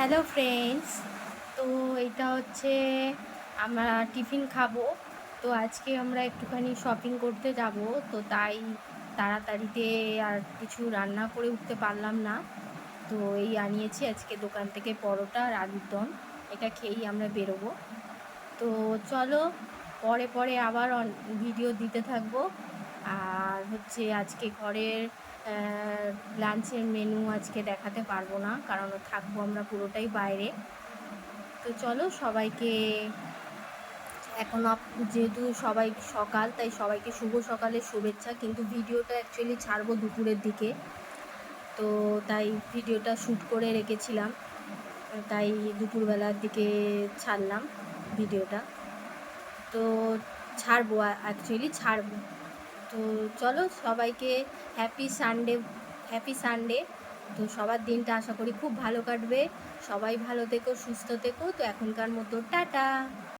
Hello friends. তো এটা হচ্ছে আমরা টিফিন খাবো। তো আজকে আমরা একটুখানি শপিং করতে যাব। তো তাই তাড়াতাড়িতে আর কিছু রান্না করে উঠতে পারলাম না। তো এই আনিয়েছি আজকে দোকান থেকে পরোটা আর আলুর দম। এটা খেয়েই আমরা বেরোবো। তো চলো, পরে পরে আবার ভিডিও দিতে থাকবো। আর হচ্ছে আজকে ঘরের লাঞ্চের মেনু আজকে দেখাতে পারবো না, কারণ থাকবো আমরা পুরোটাই বাইরে। তো চলো সবাইকে এখন যেহেতু সবাই সকাল, তাই সবাইকে শুভ সকালের শুভেচ্ছা। কিন্তু ভিডিওটা অ্যাকচুয়ালি ছাড়বো দুপুরের দিকে, তো তাই ভিডিওটা শ্যুট করে রেখেছিলাম, তাই দুপুরবেলার দিকে ছাড়লাম ভিডিওটা। তো ছাড়বো, অ্যাকচুয়ালি ছাড়বো। তো চলো সবাইকে হ্যাপি সানডে, হ্যাপি সানডে। তো সবার দিনটা আশা করি খুব ভালো কাটবে। সবাই ভালো থেকো, সুস্থ থেকো। তো এখনকার মতো টাটা।